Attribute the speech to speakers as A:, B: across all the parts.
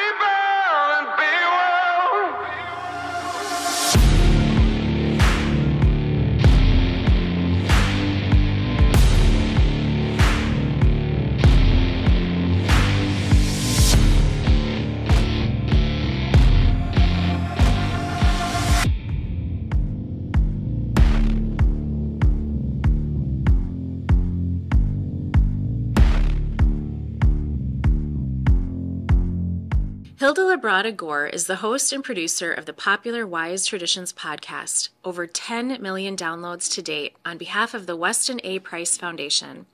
A: and be well.
B: Hilda Labrada Gore is the host and producer of the popular Wise Traditions podcast, over 10 million downloads to date on behalf of the Weston A. Price Foundation.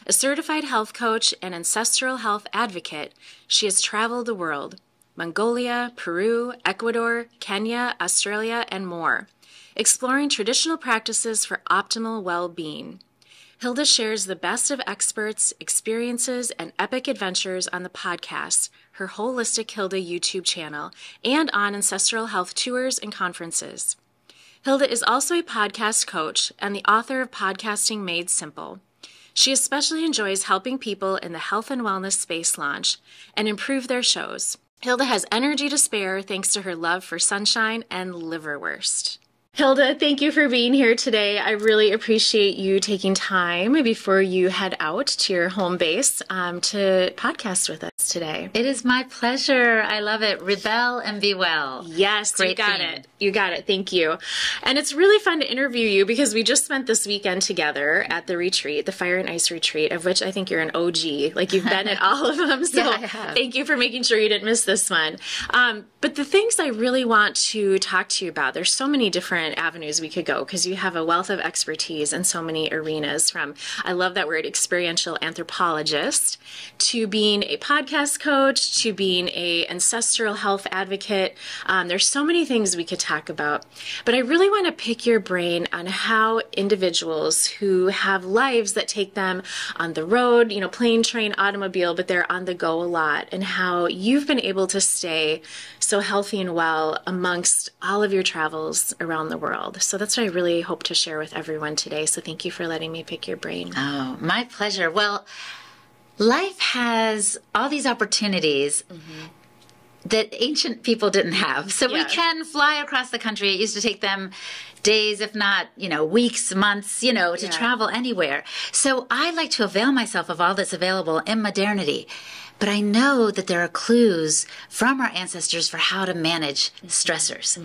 B: A certified health coach and ancestral health advocate, she has traveled the world, Mongolia, Peru, Ecuador, Kenya, Australia, and more, exploring traditional practices for optimal well-being. Hilda shares the best of experts, experiences, and epic adventures on the podcast, her Holistic Hilda YouTube channel, and on Ancestral Health tours and conferences. Hilda is also a podcast coach and the author of Podcasting Made Simple. She especially enjoys helping people in the health and wellness space launch and improve their shows. Hilda has energy to spare thanks to her love for sunshine and liverwurst. Hilda, thank you for being here today. I really appreciate you taking time before you head out to your home base to podcast with us today.
C: It is my pleasure. I love it. Rebel and be well.
B: Yes,
C: Great
B: you got
C: theme.
B: it. You got it. Thank you. And it's really fun to interview you because we just spent this weekend together at the retreat, the Fire and Ice retreat, of which I think you're an OG. Like, you've been at all of them. So
C: Yeah, I have.
B: Thank you for making sure you didn't miss this one. But the things I really want to talk to you about, there's so many different avenues we could go because you have a wealth of expertise in so many arenas, from, I love that word, experiential anthropologist, to being a podcast coach, to being a ancestral health advocate. There's so many things we could talk about, but I really want to pick your brain on how individuals who have lives that take them on the road, plane, train, automobile, but they're on the go a lot, and how you've been able to stay so healthy and well amongst all of your travels around the world. So that's what I really hope to share with everyone today. So thank you for letting me pick your brain.
C: Oh, my pleasure. Well, life has all these opportunities that ancient people didn't have. So we can fly across the country. It used to take them days, if not, weeks, months, to travel anywhere. So I like to avail myself of all that's available in modernity. But I know that there are clues from our ancestors for how to manage stressors.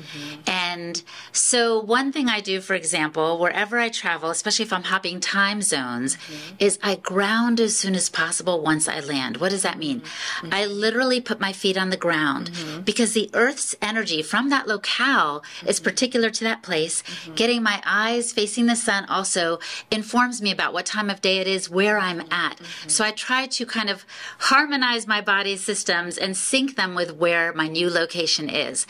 C: And so one thing I do, for example, wherever I travel, especially if I'm hopping time zones, is I ground as soon as possible once I land. What does that mean? I literally put my feet on the ground because the Earth's energy from that locale is particular to that place. Getting my eyes facing the sun also informs me about what time of day it is, where I'm at. So I try to kind of harmonize my body's systems and sync them with where my new location is.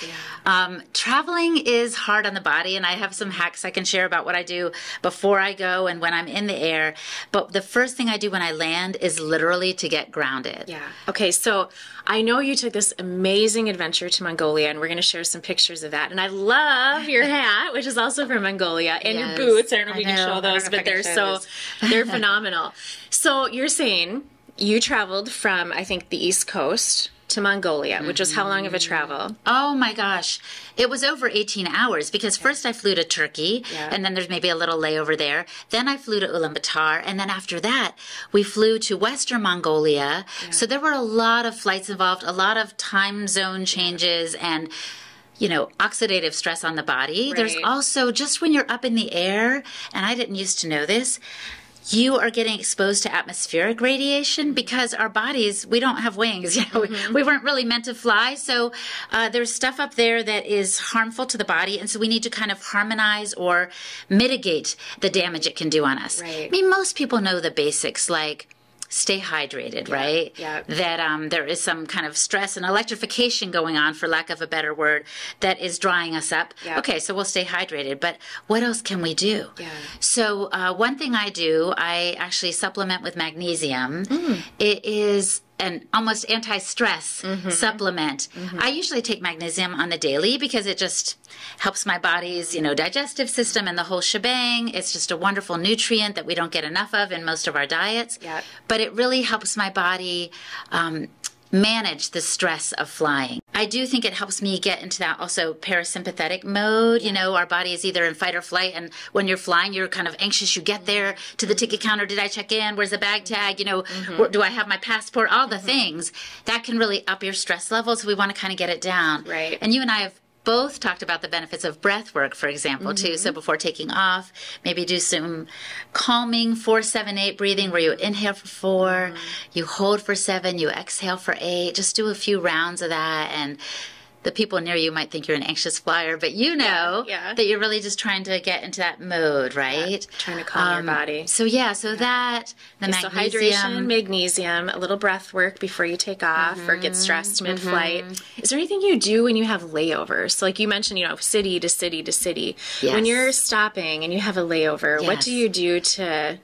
C: Traveling is hard on the body, and I have some hacks I can share about what I do before I go and when I'm in the air. But the first thing I do when I land is literally to get grounded.
B: Yeah. Okay, so I know you took this amazing adventure to Mongolia, and we're going to share some pictures of that. And I love your hat, which is also from Mongolia, and your boots. I don't know if you can show those, but they're phenomenal. So you're saying you traveled from, I think, the East Coast to Mongolia, which was how long of a travel?
C: Oh my gosh. It was over 18 hours because first I flew to Turkey, and then there's maybe a little layover there. Then I flew to Ulaanbaatar, and then after that we flew to Western Mongolia. So there were a lot of flights involved, a lot of time zone changes, and oxidative stress on the body.
B: Right.
C: There's also, just when you're up in the air, and I didn't used to know this, you are getting exposed to atmospheric radiation because our bodies, we don't have wings. We weren't really meant to fly. So there's stuff up there that is harmful to the body. And so we need to kind of harmonize or mitigate the damage it can do on us.
B: Right.
C: I mean, most people know the basics, like stay hydrated, right?
B: Yeah.
C: That there is some kind of stress and electrification going on, for lack of a better word, that is drying us up.
B: Yeah.
C: Okay, so we'll stay hydrated, but what else can we do?
B: Yeah.
C: So one thing I do, I actually supplement with magnesium. It is an almost anti-stress supplement. I usually take magnesium on the daily because it just helps my body's, digestive system and the whole shebang. It's just a wonderful nutrient that we don't get enough of in most of our diets.
B: Yeah.
C: But it really helps my body manage the stress of flying. I do think it helps me get into that also parasympathetic mode. You know, our body is either in fight or flight, and when you're flying, you're kind of anxious. You get there to the ticket counter. Did I check in? Where's the bag tag? You know, do I have my passport? All the things that can really up your stress levels. We want to kind of get it down.
B: Right.
C: And you and I have both talked about the benefits of breath work, for example, too. So before taking off, maybe do some calming 4-7-8 breathing where you inhale for 4, you hold for 7, you exhale for 8. Just do a few rounds of that, and the people near you might think you're an anxious flyer, but you know that you're really just trying to get into that mode, right? Yeah,
B: trying to calm your body.
C: So that, the magnesium.
B: So hydration, magnesium, a little breath work before you take off or get stressed mid-flight. Is there anything you do when you have layovers? So like you mentioned, you know, city to city to city.
C: Yes.
B: When you're stopping and you have a layover, what do you do to,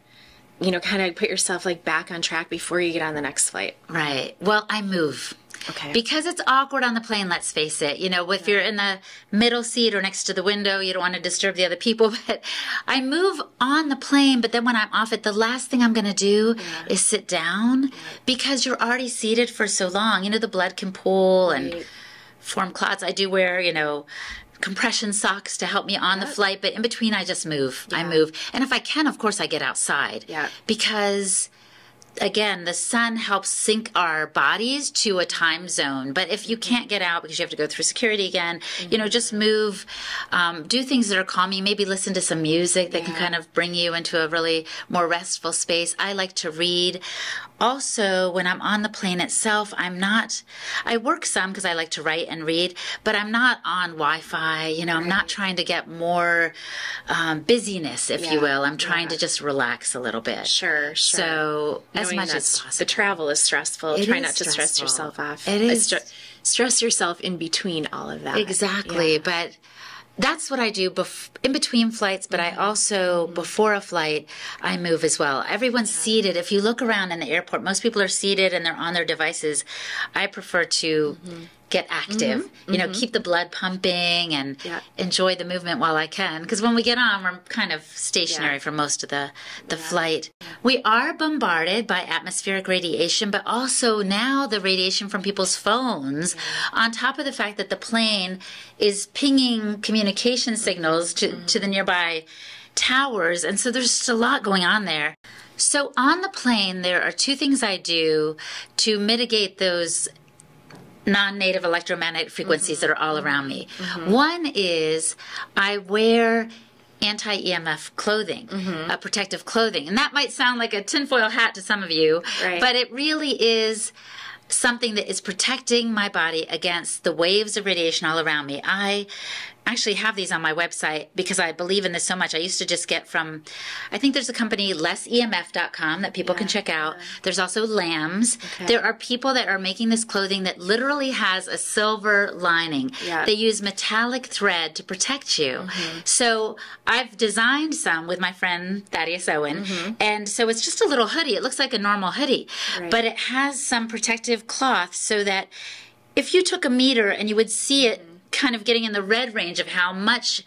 B: you know, kind of put yourself like back on track before you get on the next flight?
C: Right. Well, I move.
B: Okay.
C: Because it's awkward on the plane, let's face it. You know, if you're in the middle seat or next to the window, you don't want to disturb the other people. But I move on the plane, but then when I'm off it, the last thing I'm going to do is sit down because you're already seated for so long. You know, the blood can pool and form clots. I do wear, you know, compression socks to help me on the flight, but in between I just move. I move. And if I can, of course, I get outside. Because again, the sun helps sync our bodies to a time zone. But if you can't get out because you have to go through security again, you know, just move, do things that are calming, maybe listen to some music that can kind of bring you into a really more restful space. I like to read. Also, when I'm on the plane itself, I work some because I like to write and read, but I'm not on Wi-Fi. You know, I'm not trying to get more busyness, if you will. I'm trying to just relax a little bit.
B: Sure.
C: So as much as possible.
B: The travel is stressful. Try not to stress yourself off.
C: It is.
B: Stress yourself in between all of that.
C: Exactly. But that's what I do in between flights, but I also, before a flight, I move as well. Everyone's seated. If you look around in the airport, most people are seated and they're on their devices. I prefer to get active, you know, keep the blood pumping and enjoy the movement while I can. Because when we get on, we're kind of stationary for most of the flight. We are bombarded by atmospheric radiation, but also now the radiation from people's phones, on top of the fact that the plane is pinging communication signals to the nearby towers. And so there's just a lot going on there. So on the plane, there are two things I do to mitigate those non-native electromagnetic frequencies that are all around me. One is I wear anti-EMF clothing, protective clothing. And that might sound like a tinfoil hat to some of you, but it really is something that is protecting my body against the waves of radiation all around me. I actually have these on my website because I believe in this so much. I used to just get from, I think there's a company, lessemf.com, that people can check out. There's also LAMS. There are people that are making this clothing that literally has a silver lining. They use metallic thread to protect you. So I've designed some with my friend Thaddeus Owen. And so it's just a little hoodie. It looks like a normal hoodie, but it has some protective cloth so that if you took a meter and you would see it kind of getting in the red range of how much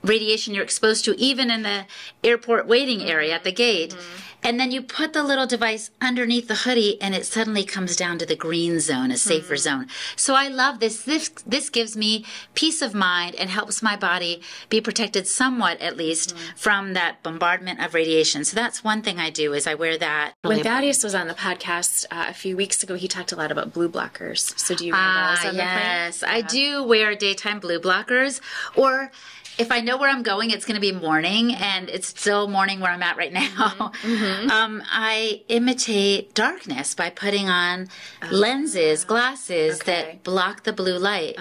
C: radiation you're exposed to, even in the airport waiting area at the gate. And then you put the little device underneath the hoodie and it suddenly comes down to the green zone, a safer zone. So I love this. This gives me peace of mind and helps my body be protected somewhat, at least, from that bombardment of radiation. So that's one thing I do is I wear that.
B: When Thaddeus was on the podcast a few weeks ago, he talked a lot about blue blockers. So do you wear those on the plane?
C: Yes, I do wear daytime blue blockers, or if I know where I'm going, it's going to be morning, and it's still morning where I'm at right now. I imitate darkness by putting on lenses, glasses that block the blue light.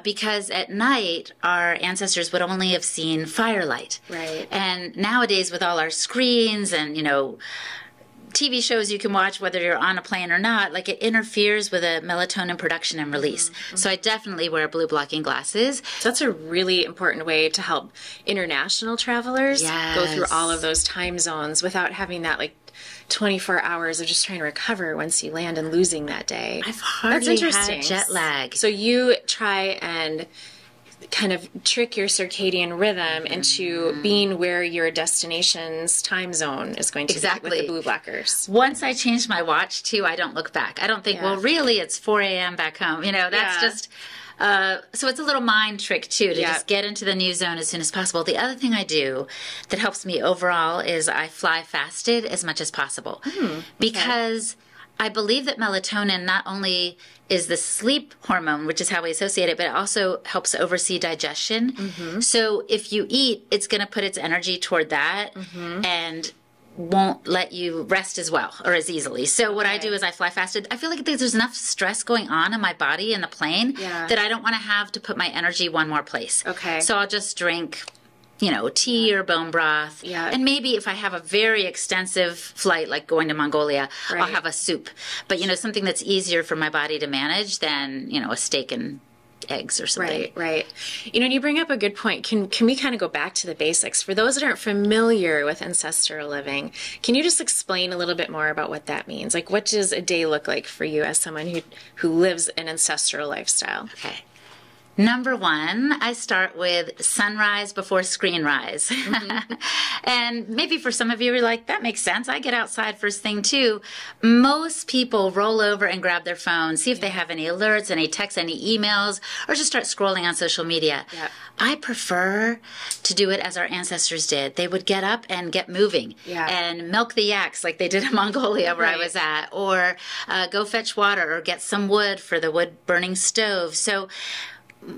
C: Because at night, our ancestors would only have seen firelight. And nowadays, with all our screens and, you know, TV shows you can watch whether you're on a plane or not, like it interferes with a melatonin production and release. So I definitely wear blue blocking glasses.
B: So that's a really important way to help international travelers go through all of those time zones without having that like 24 hours of just trying to recover once you land and losing that day.
C: I've hardly had jet lag.
B: So you try and kind of trick your circadian rhythm into being where your destination's time zone is going to be with the blue blockers.
C: Once I changed my watch too, I don't look back. I don't think, well, really it's 4 a.m. back home. That's just... so it's a little mind trick, too, to just get into the new zone as soon as possible. The other thing I do that helps me overall is I fly fasted as much as possible. Because I believe that melatonin not only is the sleep hormone, which is how we associate it, but it also helps oversee digestion. So if you eat, it's going to put its energy toward that and won't let you rest as well or as easily. So what I do is I fly fasted. I feel like there's enough stress going on in my body in the plane that I don't want to have to put my energy one more place. So I'll just drink, tea or bone broth. And maybe if I have a very extensive flight, like going to Mongolia, I'll have a soup. But, something that's easier for my body to manage than, a steak and eggs or something.
B: Right. And you bring up a good point. Can we kind of go back to the basics? For those that aren't familiar with ancestral living, can you just explain a little bit more about what that means? Like, what does a day look like for you as someone who lives an ancestral lifestyle?
C: Okay. Number one, I start with sunrise before screen rise. And maybe for some of you, you're like, that makes sense. I get outside first thing too. Most people roll over and grab their phone, see if they have any alerts, any texts, any emails, or just start scrolling on social media. I prefer to do it as our ancestors did. They would get up and get moving and milk the yaks like they did in Mongolia where I was at, or go fetch water or get some wood for the wood burning stove. So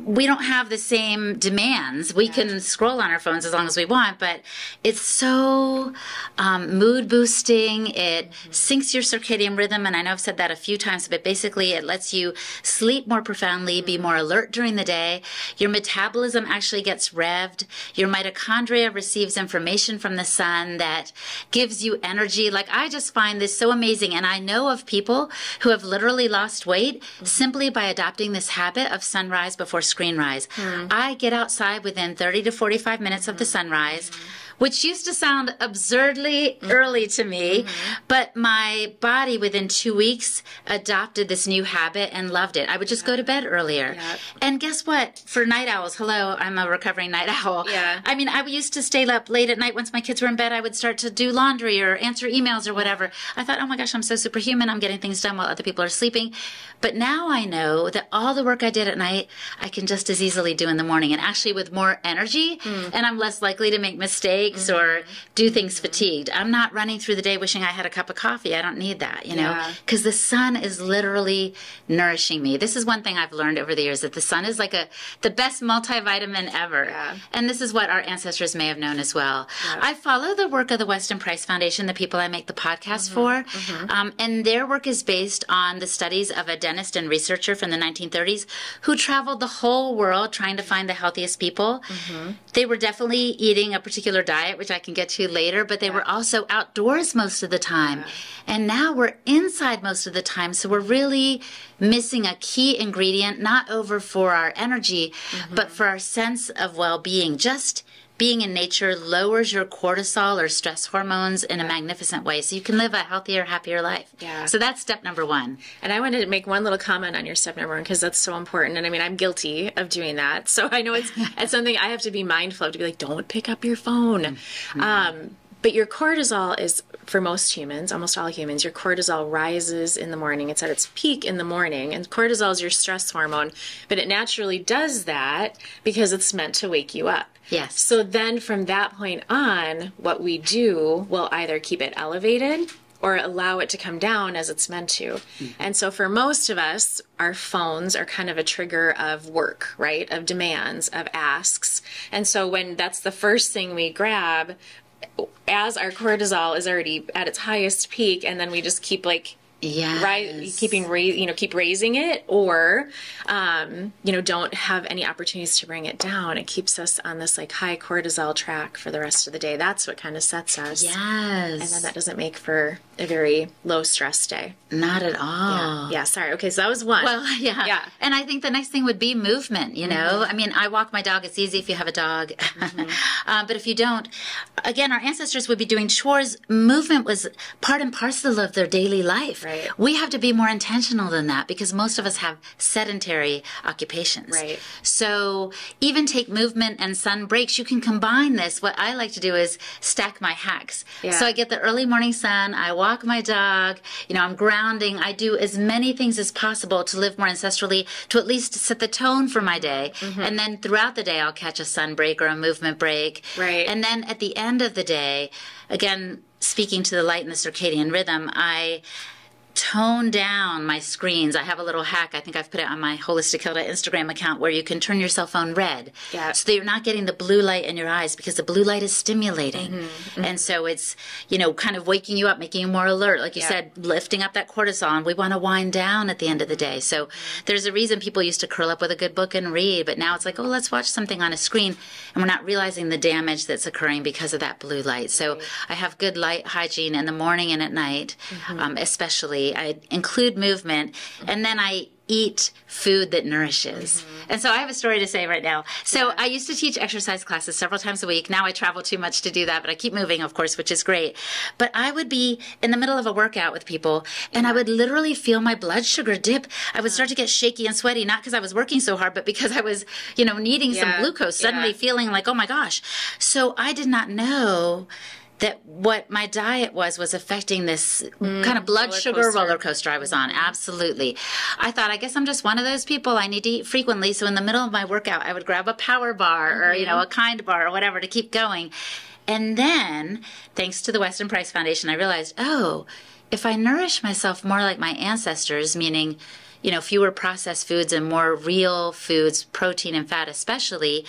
C: we don't have the same demands. We can scroll on our phones as long as we want, but it's so mood boosting. It syncs your circadian rhythm, and I know I've said that a few times, but basically it lets you sleep more profoundly, be more alert during the day. Your metabolism actually gets revved. Your mitochondria receives information from the sun that gives you energy. Like, I just find this so amazing, and I know of people who have literally lost weight simply by adopting this habit of sunrise before screen rise. I get outside within 30 to 45 minutes of the sunrise, which used to sound absurdly early to me, but my body within 2 weeks adopted this new habit and loved it. I would just go to bed earlier. And guess what? For night owls, hello, I'm a recovering night owl. I mean, I used to stay up late at night. Once my kids were in bed, I would start to do laundry or answer emails or whatever. I thought, oh my gosh, I'm so superhuman. I'm getting things done while other people are sleeping. But now I know that all the work I did at night, I can just as easily do in the morning, and actually with more energy, and I'm less likely to make mistakes or do things fatigued. I'm not running through the day wishing I had a cup of coffee. I don't need that, because the sun is literally nourishing me. This is one thing I've learned over the years, that the sun is like the best multivitamin ever. And this is what our ancestors may have known as well. I follow the work of the Weston Price Foundation, the people I make the podcast for, and their work is based on the studies of a dentist and researcher from the 1930s who traveled the whole world trying to find the healthiest people. They were definitely eating a particular diet, which I can get to later, but they were also outdoors most of the time. And now we're inside most of the time, so we're really missing a key ingredient, not over for our energy, but for our sense of well-being. Just being in nature lowers your cortisol or stress hormones in a magnificent way, so you can live a healthier, happier life. So that's step number one.
B: And I wanted to make one little comment on your step number one, because that's so important. And I mean, I'm guilty of doing that. So I know it's something I have to be mindful of, to be like, don't pick up your phone. But your cortisol is, for most humans, almost all humans, your cortisol rises in the morning. It's at its peak in the morning. And cortisol is your stress hormone. But it naturally does that because it's meant to wake you up. So then from that point on, what we do will either keep it elevated or allow it to come down as it's meant to. And so for most of us, our phones are kind of a trigger of work, right? Of demands, of asks. And so when that's the first thing we grab, as our cortisol is already at its highest peak, and then we just keep keep raising it, or don't have any opportunities to bring it down. It keeps us on this like high cortisol track for the rest of the day. That's what kind of sets us. And then that doesn't make for a very low stress day.
C: Not at all.
B: Sorry. Okay, so that was one.
C: Well, and I think the next thing would be movement, I mean, I walk my dog. It's easy if you have a dog. But if you don't, again, our ancestors would be doing chores. Movement was part and parcel of their daily life.
B: Right.
C: We have to be more intentional than that because most of us have sedentary occupations.
B: Right.
C: So even take movement and sun breaks. You can combine this. What I like to do is stack my hacks.
B: Yeah.
C: So I get the early morning sun. I walk my dog. I'm grounding. I do as many things as possible to live more ancestrally, to at least set the tone for my day. Mm-hmm. And then throughout the day, I'll catch a sun break or a movement break.
B: Right.
C: And then at the end of the day, again, speaking to the light and the circadian rhythm, I tone down my screens. I have a little hack. I think I've put it on my Holistic Hilda Instagram account where you can turn your cell phone red.
B: Yeah.
C: So that you're not getting the blue light in your eyes because the blue light is stimulating.
B: Mm-hmm. Mm-hmm.
C: And so it's, kind of waking you up, making you more alert. Like you said, lifting up that cortisol. And we want to wind down at the end of the day. So there's a reason people used to curl up with a good book and read. But now it's like, oh, let's watch something on a screen. And we're not realizing the damage that's occurring because of that blue light. So I have good light hygiene in the morning and at night, especially. I include movement, and then I eat food that nourishes. Mm-hmm. And so I have a story to say right now. So I used to teach exercise classes several times a week. Now I travel too much to do that, but I keep moving, of course, which is great. But I would be in the middle of a workout with people, and I would literally feel my blood sugar dip. I would start to get shaky and sweaty, not because I was working so hard, but because I was, needing some glucose, suddenly feeling like, oh my gosh. So I did not know that what my diet was affecting this kind of blood sugar roller coaster I was on. Absolutely. I thought, I guess I'm just one of those people. I need to eat frequently. So in the middle of my workout, I would grab a power bar or, a kind bar or whatever to keep going. And then, thanks to the Weston Price Foundation, I realized, if I nourish myself more like my ancestors, meaning fewer processed foods and more real foods, protein and fat especially,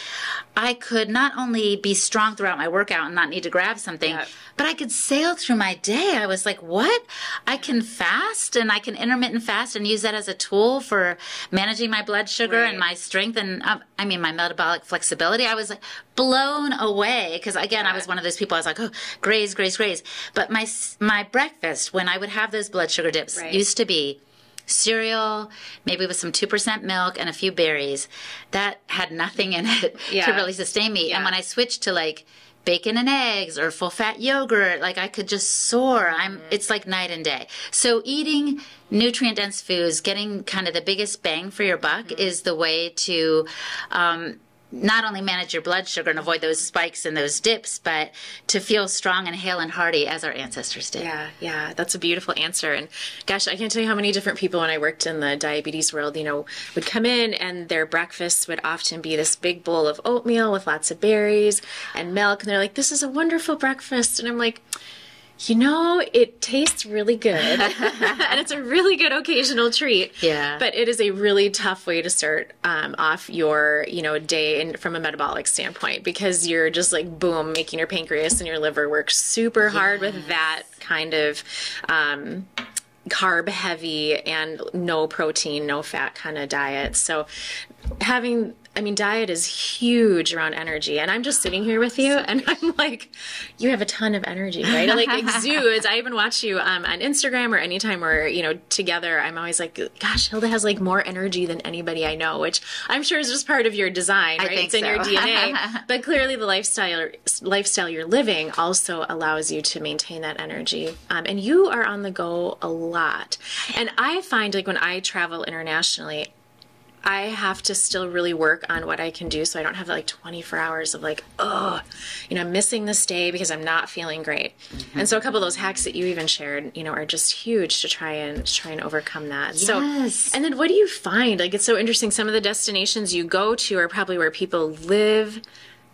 C: I could not only be strong throughout my workout and not need to grab something, but I could sail through my day. I was like, what? I can fast and I can intermittent fast and use that as a tool for managing my blood sugar and my strength and, my metabolic flexibility. I was like blown away because, again, I was one of those people. I was like, graze. But my breakfast, when I would have those blood sugar dips, used to be cereal, maybe with some 2% milk and a few berries. That had nothing in it to really sustain me. And when I switched to like bacon and eggs or full fat yogurt, like I could just soar. It's like night and day. So eating nutrient dense foods, getting kind of the biggest bang for your buck is the way to not only manage your blood sugar and avoid those spikes and those dips, but to feel strong and hale and hearty as our ancestors did.
B: Yeah, that's a beautiful answer. And gosh, I can't tell you how many different people when I worked in the diabetes world, would come in and their breakfast would often be this big bowl of oatmeal with lots of berries and milk. And they're like, this is a wonderful breakfast. And I'm like, it tastes really good and it's a really good occasional treat.
C: Yeah.
B: But it is a really tough way to start off your, day from a metabolic standpoint because you're just like, boom, making your pancreas and your liver work super hard with that kind of carb heavy and no protein, no fat kind of diet. So diet is huge around energy. And I'm just sitting here with you and I'm like, you have a ton of energy, right? It like exudes. I even watch you on Instagram or anytime we're, together, I'm always like, gosh, Hilda has like more energy than anybody I know, which I'm sure is just part of your design, right? It's in your DNA. But clearly the lifestyle you're living also allows you to maintain that energy. And you are on the go a lot. And I find like when I travel internationally, I have to still really work on what I can do so I don't have like 24 hours of like, I'm missing this day because I'm not feeling great. Mm-hmm. And so a couple of those hacks that you even shared, are just huge to try and overcome that.
C: Yes.
B: So, and then what do you find? Like, it's so interesting. Some of the destinations you go to are probably where people live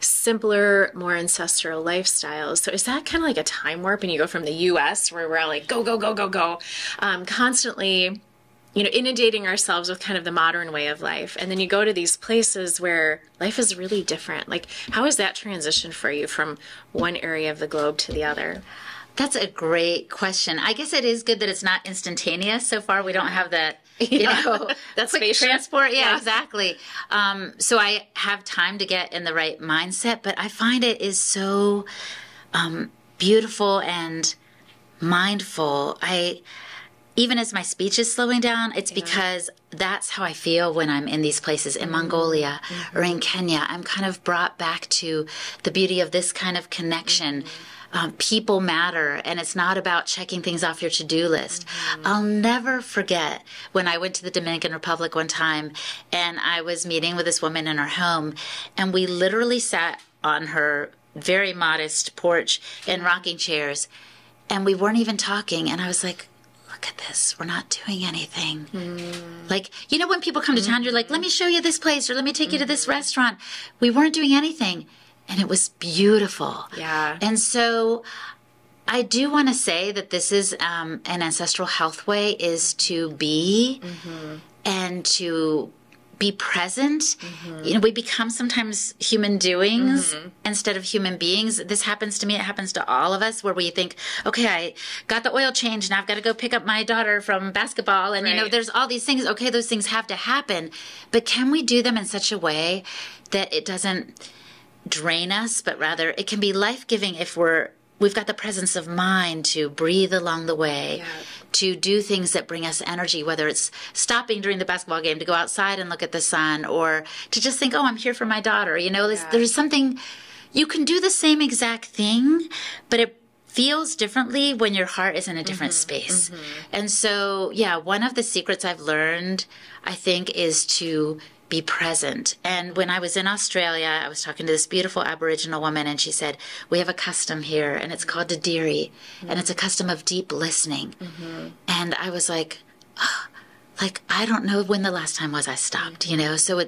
B: simpler, more ancestral lifestyles. So is that kind of like a time warp and you go from the US where we're all like, go, constantly inundating ourselves with kind of the modern way of life. And then you go to these places where life is really different. Like, how is that transition for you from one area of the globe to the other?
C: That's a great question. I guess it is good that it's not instantaneous. So far, we don't have that,
B: that's
C: quick transport. Yeah, exactly. So I have time to get in the right mindset, but I find it is so even as my speech is slowing down, it's because that's how I feel when I'm in these places, in Mongolia or in Kenya. I'm kind of brought back to the beauty of this kind of connection. People matter, and it's not about checking things off your to-do list. I'll never forget when I went to the Dominican Republic one time, and I was meeting with this woman in her home, and we literally sat on her very modest porch in rocking chairs, and we weren't even talking, and I was like, look at this. We're not doing anything. Like, you know, when people come to town, you're like, let me show you this place, or let me take you to this restaurant. We weren't doing anything, and it was beautiful.
B: Yeah.
C: And so I do want to say that this is an ancestral health way, is to be and to be present. You know, we become sometimes human doings instead of human beings. This happens to me. It happens to all of us, where we think, okay, I got the oil change, now I've got to go pick up my daughter from basketball. And, you know, there's all these things. Okay, those things have to happen. But can we do them in such a way that it doesn't drain us, but rather it can be life-giving if we've got the presence of mind to breathe along the way, to do things that bring us energy, whether it's stopping during the basketball game to go outside and look at the sun, or to just think, oh, I'm here for my daughter. You know, there's something, you can do the same exact thing, but it feels differently when your heart is in a different space. And so, one of the secrets I've learned, I think, is to be present. And when I was in Australia, I was talking to this beautiful Aboriginal woman, and she said, we have a custom here, and it's called Dadiri, and it's a custom of deep listening. And I was like, oh, like, I don't know when the last time was I stopped, you know? So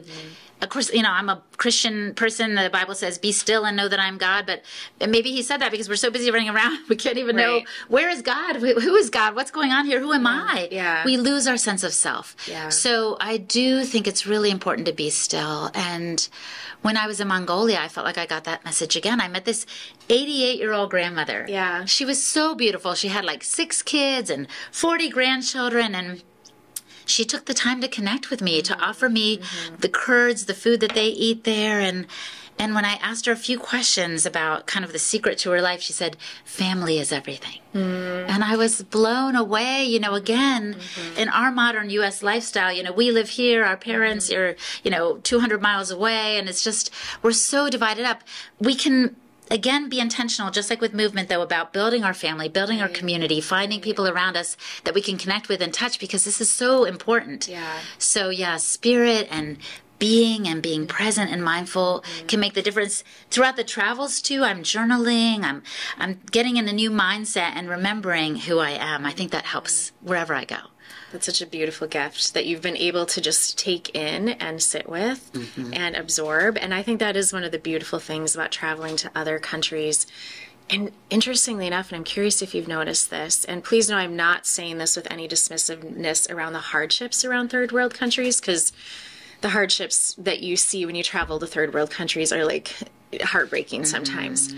C: of course, you know, I'm a Christian person. The Bible says, be still and know that I'm God. But maybe he said that because we're so busy running around, we can't even know, where is God? Who is God? What's going on here? Who am I? We lose our sense of self. So I do think it's really important to be still. And when I was in Mongolia, I felt like I got that message again. I met this 88-year-old grandmother. She was so beautiful. She had like 6 kids and 40 grandchildren, and she took the time to connect with me, to offer me the Kurds, the food that they eat there. And when I asked her a few questions about kind of the secret to her life, she said, family is everything. And I was blown away. You know, again, in our modern U.S. lifestyle, you know, we live here, our parents are, you know, 200 miles away, and it's just, we're so divided up. We can, again, be intentional, just like with movement, though, about building our family, building our community, finding people around us that we can connect with and touch, because this is so important. So, spirit and being present and mindful can make the difference. Throughout the travels, too, I'm journaling, I'm getting in a new mindset and remembering who I am. I think that helps wherever I go.
B: That's such a beautiful gift that you've been able to just take in and sit with and absorb. And I think that is one of the beautiful things about traveling to other countries. And interestingly enough, and I'm curious if you've noticed this, and please know I'm not saying this with any dismissiveness around the hardships around third world countries, because the hardships that you see when you travel to third world countries are like heartbreaking sometimes.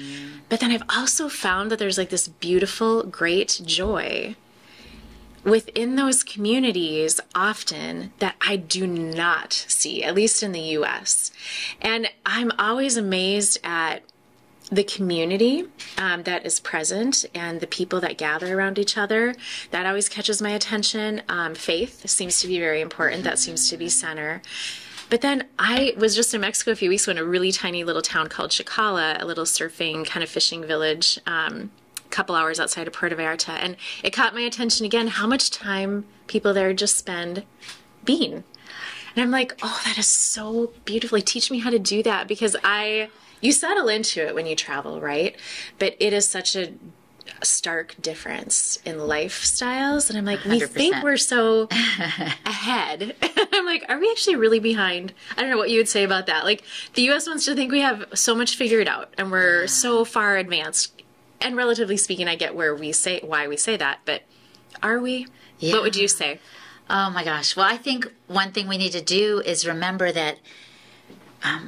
B: But then I've also found that there's like this beautiful, great joy within those communities often that I do not see, at least in the U.S. And I'm always amazed at the community that is present and the people that gather around each other. That always catches my attention. Faith seems to be very important. That seems to be center. But then I was just in Mexico a few weeks ago in a really tiny little town called Chicala, a little surfing kind of fishing village, couple hours outside of Puerto Vallarta, and it caught my attention again how much time people there just spend being. And I'm like, oh, that is so beautiful. Teach me how to do that, because you settle into it when you travel, right? But it is such a stark difference in lifestyles, and I'm like, 100%. We think we're so ahead. I'm like, are we actually really behind? I don't know what you would say about that. Like, the U.S. wants to think we have so much figured out and we're so far advanced. And relatively speaking, I get why we say that, but are we? What would you say?
C: Oh my gosh. Well, I think one thing we need to do is remember that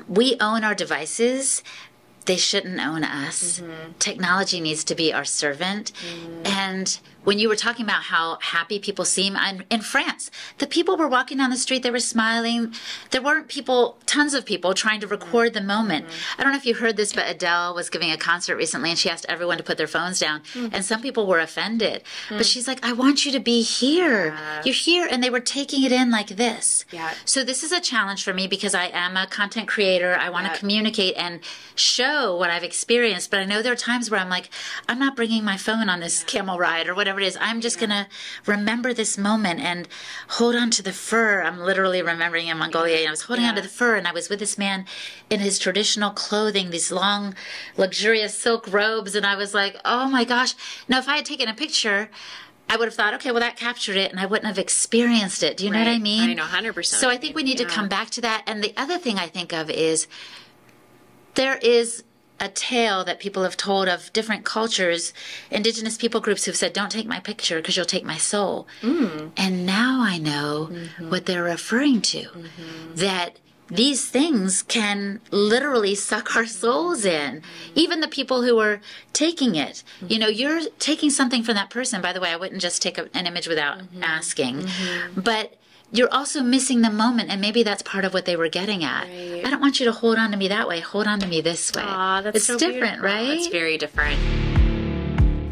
C: we own our devices. They shouldn't own us. Technology needs to be our servant. And when you were talking about how happy people seem in France, the people were walking down the street, they were smiling. There weren't tons of people trying to record the moment. I don't know if you heard this, but Adele was giving a concert recently and she asked everyone to put their phones down. And some people were offended. But she's like, I want you to be here. You're here. And they were taking it in like this. So this is a challenge for me because I am a content creator. I want to communicate and show what I've experienced. But I know there are times where I'm like, I'm not bringing my phone on this camel ride or whatever it is. I'm just going to remember this moment and hold on to the fur. I'm literally remembering in Mongolia, and I was holding on to the fur, and I was with this man in his traditional clothing, these long, luxurious silk robes, and I was like, oh my gosh. Now, if I had taken a picture, I would have thought, okay, well, that captured it, and I wouldn't have experienced it. Do you know what I mean?
B: I know, 100%.
C: So I think we need to come back to that. And the other thing I think of is there is a tale that people have told of different cultures, indigenous people groups who've said, don't take my picture because you'll take my soul. And now I know what they're referring to, that these things can literally suck our souls in. Even the people who are taking it. You know, you're taking something from that person. By the way, I wouldn't just take an image without asking. But you're also missing the moment, and maybe that's part of what they were getting at. I don't want you to hold on to me that way. Hold on to me this way.
B: That's so
C: different,
B: beautiful.
C: right?
B: It's very different.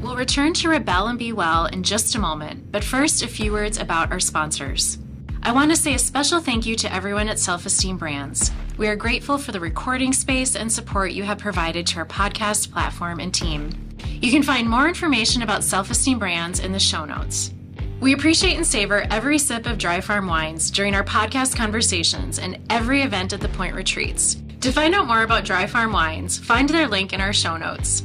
B: We'll return to Rebel and Be Well in just a moment, but first, a few words about our sponsors. I want to say a special thank you to everyone at Self-Esteem Brands. We are grateful for the recording space and support you have provided to our podcast platform and team. You can find more information about Self-Esteem Brands in the show notes. We appreciate and savor every sip of Dry Farm wines during our podcast conversations and every event at the Point Retreats. To find out more about Dry Farm wines, find their link in our show notes.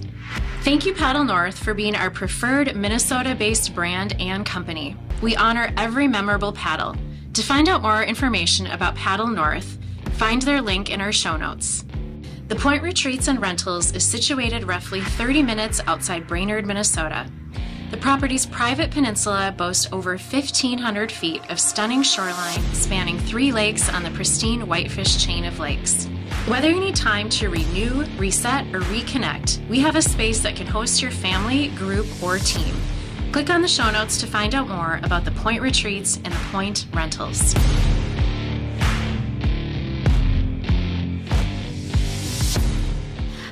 B: Thank you, Paddle North, for being our preferred Minnesota-based brand and company. We honor every memorable paddle. To find out more information about Paddle North, find their link in our show notes. The Point Retreats and Rentals is situated roughly 30 minutes outside Brainerd, Minnesota. The property's private peninsula boasts over 1,500 feet of stunning shoreline spanning 3 lakes on the pristine Whitefish chain of lakes. Whether you need time to renew, reset, or reconnect, we have a space that can host your family, group, or team. Click on the show notes to find out more about the Point Retreats and the Point Rentals.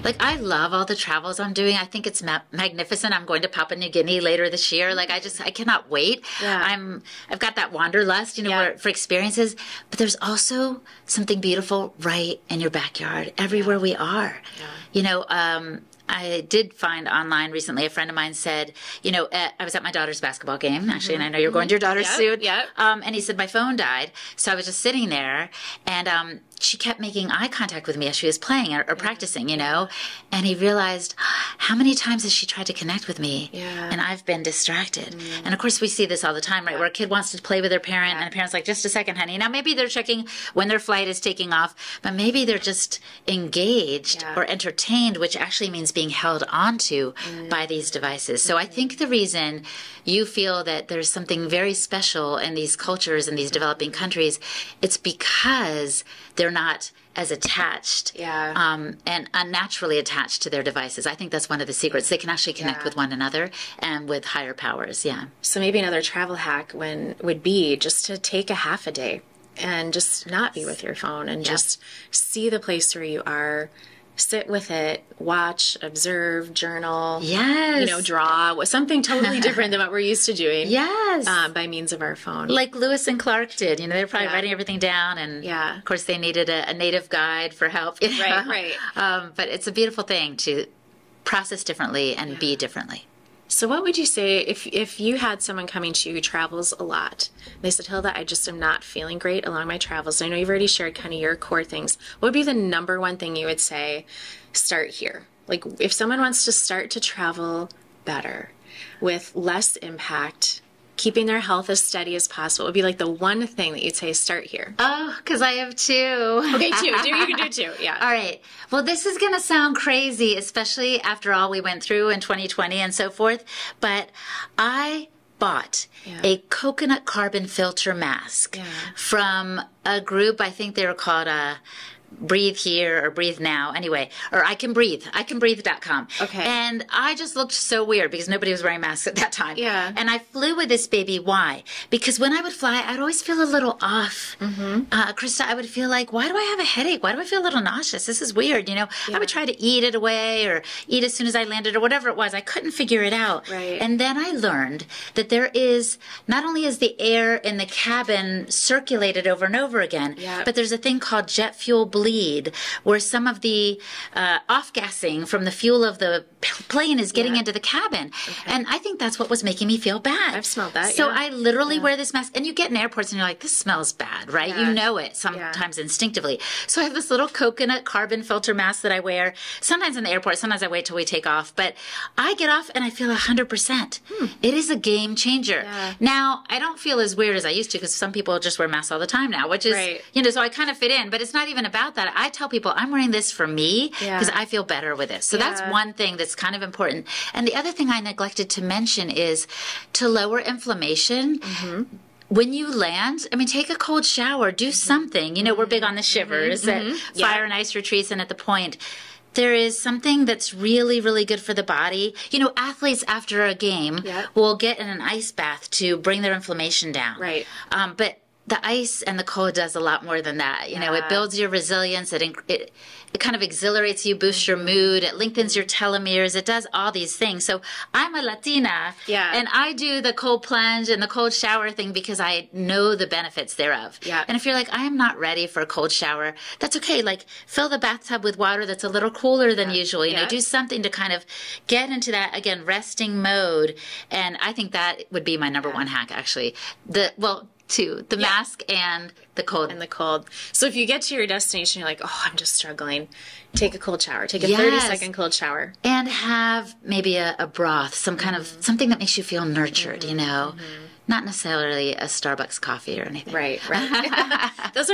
C: Like, I love all the travels I'm doing. I think it's magnificent. I'm going to Papua New Guinea later this year. Like, I cannot wait. I've got that wanderlust, for experiences. But there's also something beautiful right in your backyard, everywhere we are. I did find online recently, a friend of mine said, I was at my daughter's basketball game, actually, and I know you're going to your daughter's soon. And he said, my phone died. So I was just sitting there, and she kept making eye contact with me as she was playing or practicing, and he realized, how many times has she tried to connect with me? And I've been distracted. And of course, we see this all the time, right? Where a kid wants to play with their parent, and the parent's like, just a second, honey. Now, maybe they're checking when their flight is taking off, but maybe they're just engaged or entertained, which actually means being held onto by these devices. So I think the reason you feel that there's something very special in these cultures in these developing countries, it's because they're not as attached and unnaturally attached to their devices. I think that's one of the secrets. They can actually connect with one another and with higher powers.
B: So maybe another travel hack would be just to take a half a day and just not be with your phone and just see the place where you are. Sit with it, watch, observe, journal, draw, something totally different than what we're used to doing. By means of our phone.
C: Like Lewis and Clark did. They're probably writing everything down, and of course they needed a native guide for help.
B: Right.
C: But it's a beautiful thing to process differently and be differently.
B: So what would you say if you had someone coming to you who travels a lot? They said, Hilda, I just am not feeling great along my travels. I know you've already shared kind of your core things. What would be the number one thing you would say, start here? Like, if someone wants to start to travel better with less impact, keeping their health as steady as possible, it would be like the one thing that you'd say, start here.
C: Oh, because I have 2.
B: Okay, 2. You can do 2,
C: All right. Well, this is going to sound crazy, especially after all we went through in 2020 and so forth, but I bought a coconut carbon filter mask from a group, I think they were called breathe here or breathe now. Anyway, or I can breathe.com.
B: Okay.
C: And I just looked so weird because nobody was wearing masks at that time.
B: Yeah.
C: And I flew with this baby. Why? Because when I would fly, I'd always feel a little off. Christa, I would feel like, why do I have a headache? Why do I feel a little nauseous? This is weird. You know, I would try to eat it away or eat as soon as I landed or whatever it was. I couldn't figure it out.
B: Right.
C: And then I learned that there is, not only is the air in the cabin circulated over and over again, but there's a thing called jet fuel bleed, where some of the off-gassing from the fuel of the plane is getting into the cabin. And I think that's what was making me feel bad.
B: I've smelled that.
C: So I literally wear this mask, and you get in airports and you're like, this smells bad, right?
B: Yeah.
C: You know it sometimes instinctively. So I have this little coconut carbon filter mask that I wear, sometimes in the airport, sometimes I wait till we take off, but I get off and I feel 100%. It is a game changer.
B: Yeah.
C: Now, I don't feel as weird as I used to, because some people just wear masks all the time now, which is, you know, so I kind of fit in, but it's not even about that. I tell people I'm wearing this for me because I feel better with this. So that's one thing that's kind of important. And the other thing I neglected to mention is to lower inflammation. When you land, I mean, take a cold shower, do something. You know, we're big on the shivers at fire and ice retreats and at the Point. There is something that's really, really good for the body. You know, athletes after a game will get in an ice bath to bring their inflammation down.
B: Right.
C: But the ice and the cold does a lot more than that. You know, it builds your resilience. It kind of exhilarates you, boosts your mood. It lengthens your telomeres. It does all these things. So I'm a Latina, and I do the cold plunge and the cold shower thing because I know the benefits thereof. And if you're like, I am not ready for a cold shower, that's okay. Like, fill the bathtub with water that's a little cooler than usual. You know, do something to kind of get into that, again, resting mode. And I think that would be my number one hack, actually. Two, the mask and the cold.
B: And the cold. So if you get to your destination, you're like, oh, I'm just struggling. Take a cold shower. Take a 30-second cold shower.
C: And have maybe a broth, some kind of, something that makes you feel nurtured, you know. Not necessarily a Starbucks coffee or anything.
B: Right. Those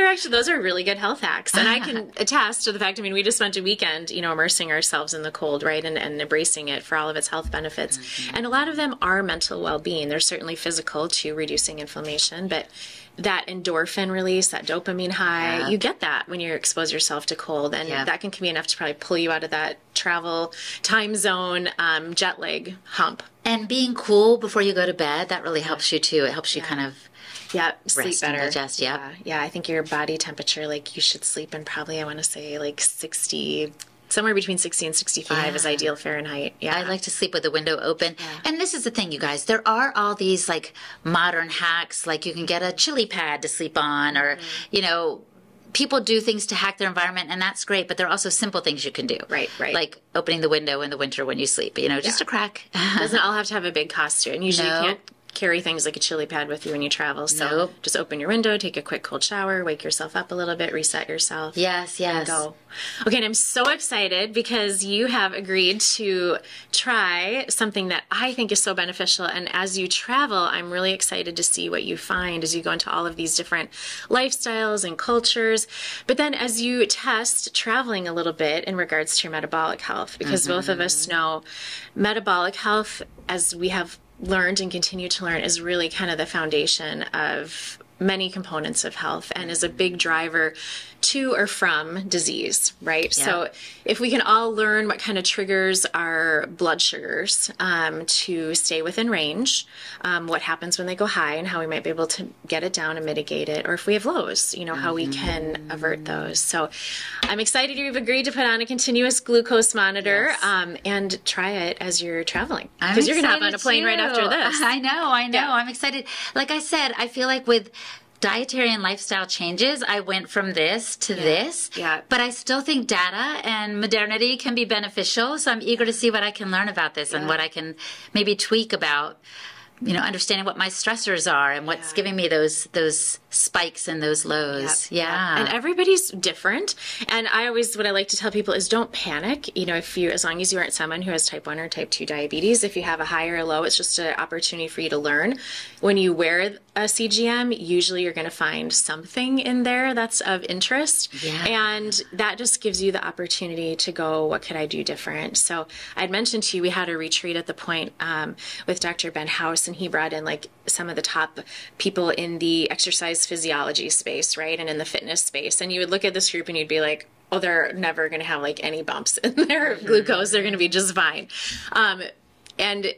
B: are really good health hacks. And I can attest to the fact, I mean, we just spent a weekend, you know, immersing ourselves in the cold, right, and embracing it for all of its health benefits. And a lot of them are mental well-being. They're certainly physical to reducing inflammation, but that endorphin release, that dopamine high, you get that when you expose yourself to cold. And that can be enough to probably pull you out of that travel time zone jet lag hump.
C: And being cool before you go to bed, that really helps you too. It helps you kind of
B: sleep better.
C: And digest,
B: I think your body temperature, like, you should sleep in probably, I want to say, like 60, somewhere between 60 and 65 is ideal Fahrenheit. I
C: like to sleep with the window open. And this is the thing, you guys. There are all these, like, modern hacks. Like, you can get a chili pad to sleep on, or, you know, people do things to hack their environment, and that's great, but there are also simple things you can do.
B: Right.
C: Like opening the window in the winter when you sleep, you know, just a crack.
B: Doesn't all have to have a big cost to it. And usually you can't carry things like a chili pad with you when you travel. So just open your window, take a quick cold shower, wake yourself up a little bit, reset yourself.
C: Yes.
B: And go. Okay, and I'm so excited because you have agreed to try something that I think is so beneficial. And as you travel, I'm really excited to see what you find as you go into all of these different lifestyles and cultures. But then as you test traveling a little bit in regards to your metabolic health, because both of us know metabolic health, as we have learned and continue to learn, is really kind of the foundation of many components of health and is a big driver to or from disease, right? So if we can all learn what kind of triggers our blood sugars to stay within range, what happens when they go high and how we might be able to get it down and mitigate it, or if we have lows, you know, how we can avert those. So I'm excited you've agreed to put on a continuous glucose monitor and try it as you're traveling. Because you're going to hop on a plane right after this.
C: I know. I'm excited. Like I said, I feel like with dietary and lifestyle changes, I went from this to this. But I still think data and modernity can be beneficial. So I'm eager to see what I can learn about this and what I can maybe tweak about, you know, understanding what my stressors are and what's giving me those spikes and those lows. And
B: everybody's different. And what I like to tell people is don't panic. You know, as long as you aren't someone who has type 1 or type 2 diabetes, if you have a high or a low, it's just an opportunity for you to learn. When you wear a CGM, usually you're going to find something in there that's of interest. And that just gives you the opportunity to go, what could I do different? So I'd mentioned to you, we had a retreat at the Point with Dr. Ben House, and he brought in like some of the top people in the exercise exercise physiology space, right? And in the fitness space. And you would look at this group and you'd be like, oh, they're never going to have like any bumps in their glucose. They're going to be just fine. And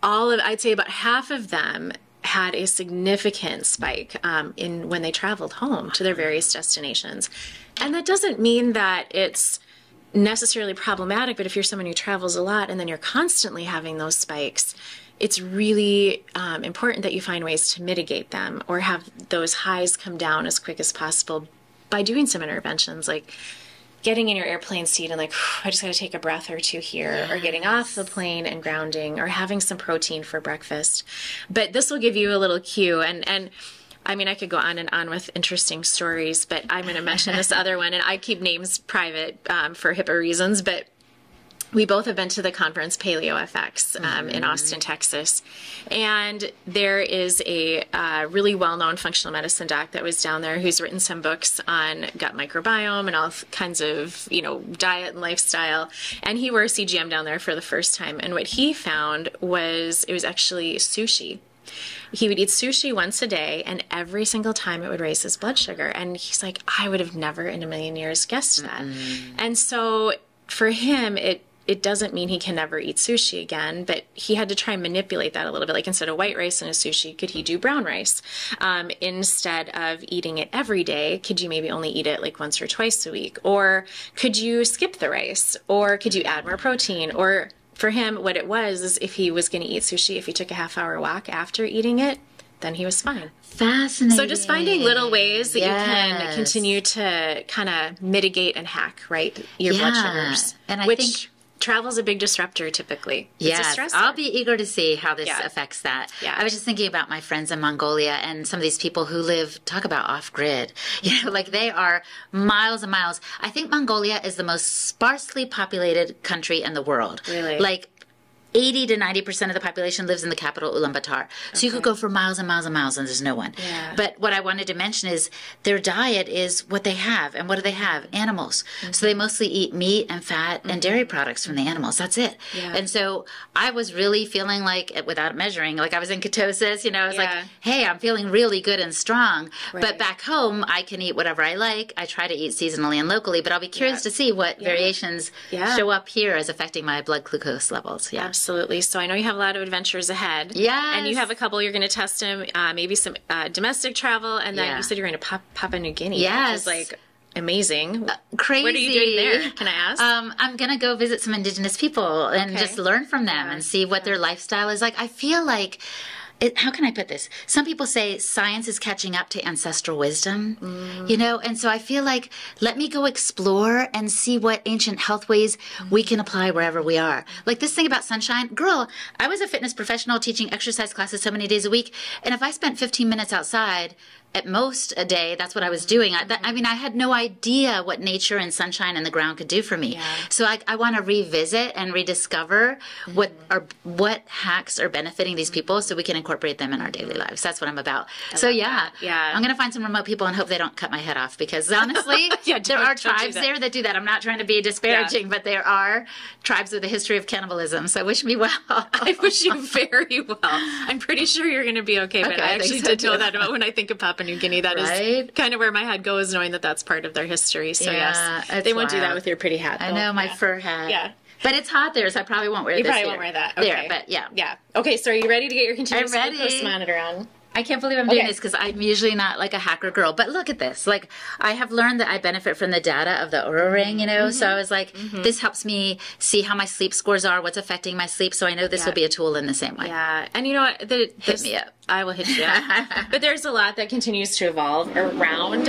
B: I'd say about half of them had a significant spike in when they traveled home to their various destinations. And that doesn't mean that it's necessarily problematic, but if you're someone who travels a lot and then you're constantly having those spikes, it's really important that you find ways to mitigate them or have those highs come down as quick as possible by doing some interventions like getting in your airplane seat and like, I just got to take a breath or two here, or getting off the plane and grounding, or having some protein for breakfast. But this will give you a little cue. And I mean, I could go on and on with interesting stories, but I'm going to mention this other one, and I keep names private for HIPAA reasons, but we both have been to the conference PaleoFX in Austin, Texas. And there is a really well-known functional medicine doc that was down there who's written some books on gut microbiome and all kinds of, diet and lifestyle. And he wore a CGM down there for the first time. And what he found was it was actually sushi. He would eat sushi once a day, and every single time it would raise his blood sugar. And he's like, I would have never in a million years guessed that. And so for him, it doesn't mean he can never eat sushi again, but he had to try and manipulate that a little bit. Like instead of white rice in a sushi, could he do brown rice? Instead of eating it every day, could you maybe only eat it like once or twice a week? Or could you skip the rice? Or could you add more protein? Or for him, what it was is if he was going to eat sushi, if he took a half-hour walk after eating it, then he was fine.
C: Fascinating.
B: So just finding little ways that you can continue to kind of mitigate and hack, right, your blood sugars.
C: And I
B: think travel's a big disruptor typically.
C: Yes, I'll be eager to see how this affects that.
B: Yeah.
C: I was just thinking about my friends in Mongolia and some of these people who live, talk about off-grid. Like they are miles and miles. I think Mongolia is the most sparsely populated country in the world.
B: Really?
C: Like 80 to 90% of the population lives in the capital, Ulaanbaatar. So you could go for miles and miles and miles and there's no one.
B: Yeah.
C: But what I wanted to mention is their diet is what they have. And what do they have? Animals. So they mostly eat meat and fat and dairy products from the animals. That's it.
B: Yeah.
C: And so I was really feeling like, without measuring, like I was in ketosis, I was like, hey, I'm feeling really good and strong.
B: Right.
C: But back home, I can eat whatever I like. I try to eat seasonally and locally, but I'll be curious to see what variations show up here as affecting my blood glucose levels. Yeah.
B: Absolutely. So I know you have a lot of adventures ahead.
C: Yes.
B: And you have a couple you're going to test them, maybe some domestic travel, and then you said you're going to Papua New Guinea.
C: Yes.
B: Which is like amazing.
C: Crazy.
B: What are you doing there? Can I ask?
C: I'm going to go visit some indigenous people and just learn from them and see what their lifestyle is like. I feel like, how can I put this? Some people say science is catching up to ancestral wisdom, and so I feel like let me go explore and see what ancient health ways we can apply wherever we are. Like this thing about sunshine. Girl, I was a fitness professional teaching exercise classes so many days a week, and if I spent 15 minutes outside, at most a day, that's what I was doing. I mean, I had no idea what nature and sunshine and the ground could do for me. Yeah. So I want to revisit and rediscover what hacks are benefiting these people so we can incorporate them in our daily lives. That's what I'm about. So yeah, I'm going to find some remote people and hope they don't cut my head off because honestly, there are tribes there that do that. I'm not trying to be disparaging, but there are tribes with a history of cannibalism. So wish me well.
B: I wish you very well. I'm pretty sure you're going to be okay, but I actually did know that when I think of Papua New Guinea, that is kind of where my head goes, knowing that that's part of their history. So yes, they won't do that with your pretty hat.
C: I know, my fur hat. Yeah. But it's hot there, so I probably won't wear this.
B: You probably won't wear that. Okay.
C: There, but yeah.
B: Yeah. Okay, so are you ready to get your continuous glucose monitor on?
C: I can't believe I'm doing this because I'm usually not like a hacker girl. But look at this. Like, I have learned that I benefit from the data of the Oura Ring, So I was like, this helps me see how my sleep scores are, what's affecting my sleep. So I know this will be a tool in the same way.
B: Yeah. And you know what?
C: Hit me up.
B: I will hit you up. But there's a lot that continues to evolve around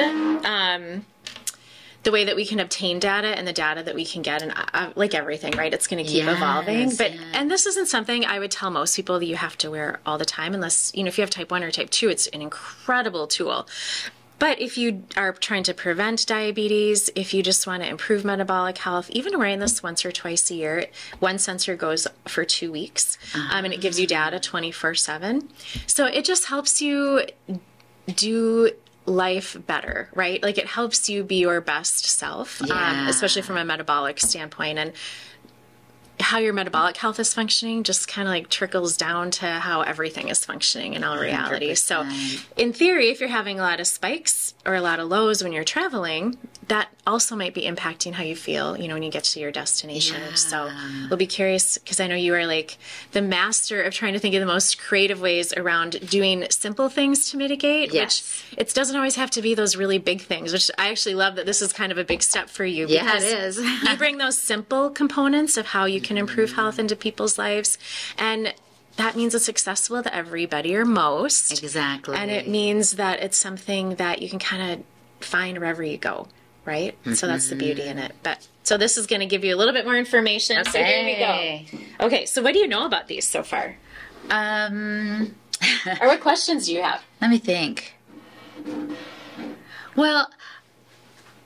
B: the way that we can obtain data and the data that we can get, and like everything, right? It's going to keep evolving. But and this isn't something I would tell most people that you have to wear all the time, unless if you have type 1 or type 2, it's an incredible tool. But if you are trying to prevent diabetes, if you just want to improve metabolic health, even wearing this once or twice a year, one sensor goes for 2 weeks, and it gives you data 24/7. So it just helps you do life better, right? Like it helps you be your best self, especially from a metabolic standpoint. And how your metabolic health is functioning just kind of like trickles down to how everything is functioning in all reality.
C: 100%.
B: So in theory, if you're having a lot of spikes or a lot of lows when you're traveling, that also might be impacting how you feel, you know, when you get to your destination.
C: Yeah.
B: So we'll be curious, because I know you are like the master of trying to think of the most creative ways around doing simple things to mitigate,
C: Yes.
B: which it doesn't always have to be those really big things, which I actually love that this is kind of a big step for you.
C: Yeah,
B: because
C: it is.
B: you bring those simple components of how you can improve health into people's lives, and that means it's accessible to everybody or most.
C: Exactly.
B: And it means that it's something that you can kind of find wherever you go, right? So that's the beauty in it. But so this is going to give you a little bit more information.
C: Okay.
B: So here we go. Okay, so what do you know about these so far? Or what questions do you have?
C: Let me think. Well,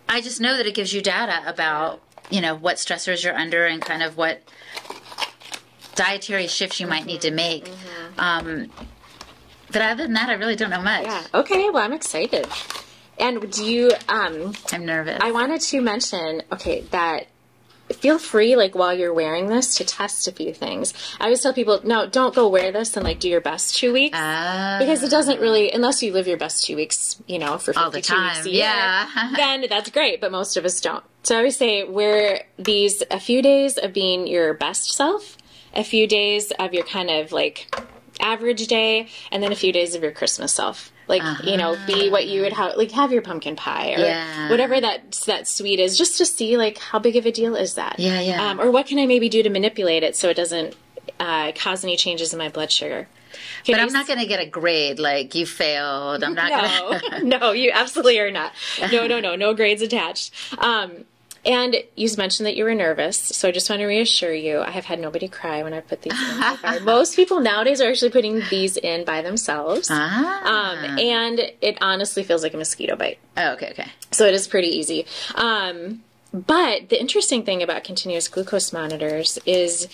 C: I just know that it gives you data about, you know, what stressors you're under and kind of what dietary shifts you might need to make. But other than that, I really don't know much.
B: Yeah. Okay, well, I'm excited. And do you,
C: I'm nervous.
B: I wanted to mention, okay, that feel free, like, while you're wearing this to test a few things. I always tell people, no, don't go wear this and, like, do your best 2 weeks. Because it doesn't really, unless you live your best 2 weeks, you know, for 52
C: all the time.
B: weeks a year,
C: Yeah.
B: then that's great, but most of us don't. So I always say, wear these a few days of being your best self, a few days of your kind of, like, average day, and then a few days of your Christmas self. Like, you know, be what you would have, like, have your pumpkin pie or whatever that sweet is, just to see, like, how big of a deal is that?
C: Yeah, yeah.
B: Or what can I maybe do to manipulate it so it doesn't cause any changes in my blood sugar?
C: But I'm not going to get a grade like you failed. I'm not going to.
B: No, you absolutely are not. No grades attached. And you mentioned that you were nervous, so I just want to reassure you, I have had nobody cry when I put these in so far. Most people nowadays are actually putting these in by themselves. And it honestly feels like a mosquito bite.
C: Oh, okay.
B: So it is pretty easy. But the interesting thing about continuous glucose monitors is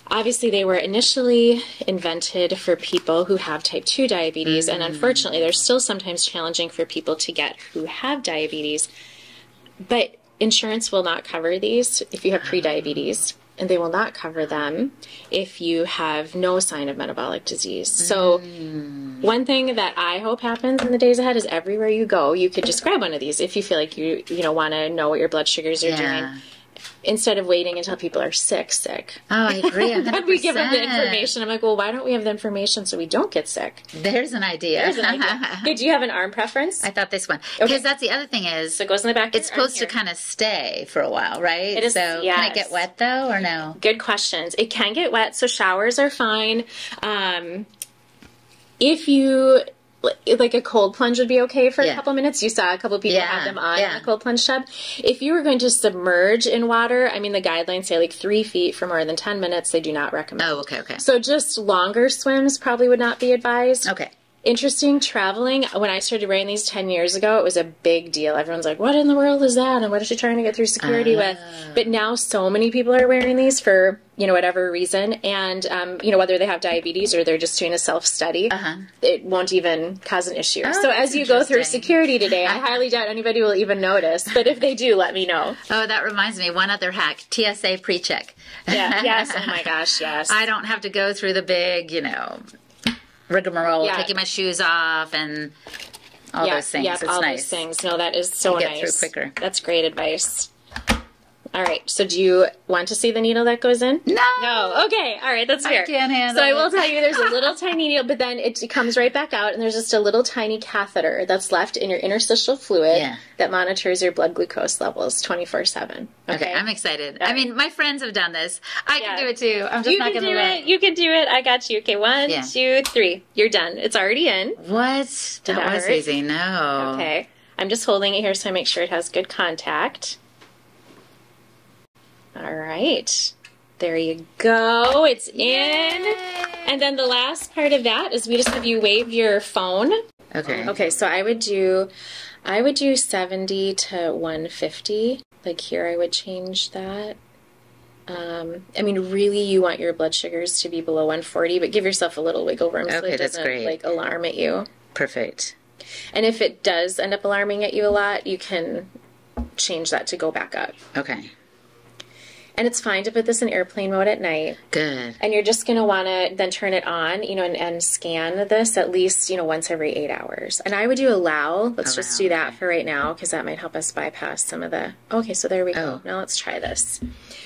B: obviously they were initially invented for people who have type 2 diabetes, and unfortunately they're still sometimes challenging for people to get who have diabetes. But insurance will not cover these if you have prediabetes, and they will not cover them if you have no sign of metabolic disease. So one thing that I hope happens in the days ahead is everywhere you go, you could just grab one of these if you feel like you want to know what your blood sugars are doing. Instead of waiting until people are sick.
C: Oh, I agree. 100%.
B: Then we give them the information. I'm like, well, why don't we have the information so we don't get sick?
C: There's an idea.
B: Okay, do you have an arm preference?
C: I thought this one. Because that's the other thing is,
B: So it goes in the back of
C: it's
B: your arm
C: supposed to
B: here.
C: kind of stay for a while, right?
B: It is,
C: so
B: yes.
C: can it get wet though, or no?
B: Good questions. It can get wet, so showers are fine. If you, like, a cold plunge would be okay for a couple minutes. You saw a couple people have them on in a cold plunge tub. If you were going to submerge in water, I mean, the guidelines say like 3 feet for more than 10 minutes. They do not recommend.
C: Oh, okay.
B: So just longer swims probably would not be advised.
C: Okay.
B: Interesting, traveling. When I started wearing these 10 years ago, it was a big deal. Everyone's like, what in the world is that? And what is she trying to get through security with? But now so many people are wearing these for, whatever reason. And, whether they have diabetes or they're just doing a self-study, it won't even cause an issue.
C: Oh,
B: so as you go through security today, I highly doubt anybody will even notice. But if they do, let me know.
C: Oh, that reminds me. One other hack. TSA pre-check.
B: Yeah. Yes. Oh, my gosh. Yes.
C: I don't have to go through the big, rigmarole, taking my shoes off and all those things.
B: Yeah,
C: it's
B: all
C: nice.
B: those things. No, that is so
C: you
B: nice.
C: get through quicker.
B: That's great advice. All right. So do you want to see the needle that goes in? No. Okay. All right. That's fair.
C: I can't handle
B: So I will
C: it.
B: tell you there's a little tiny needle, but then it comes right back out, and there's just a little tiny catheter that's left in your interstitial fluid that monitors your blood glucose levels 24/7.
C: Okay. I'm excited. I mean, my friends have done this. I can do it too. I'm just not going to let.
B: You can do it. I got you. Okay. 1, 2, 3. You're done. It's already in.
C: What?
B: Did
C: that was
B: hurt?
C: easy. No.
B: Okay. I'm just holding it here so I make sure it has good contact. All right. There you go. It's in.
C: Yay!
B: And then the last part of that is we just have you wave your phone.
C: Okay.
B: Okay, so I would do 70 to 150. Like here I would change that. I mean, really you want your blood sugars to be below 140, but give yourself a little wiggle room so it doesn't like alarm at you.
C: Perfect.
B: And if it does end up alarming at you a lot, you can change that to go back up.
C: Okay.
B: And it's fine to put this in airplane mode at night.
C: Good.
B: And you're just going to want to then turn it on, and scan this at least, once every 8 hours. And I would do allow. Let's just do that for right now, because that might help us bypass some of the... Okay, so there we go. Now let's try this.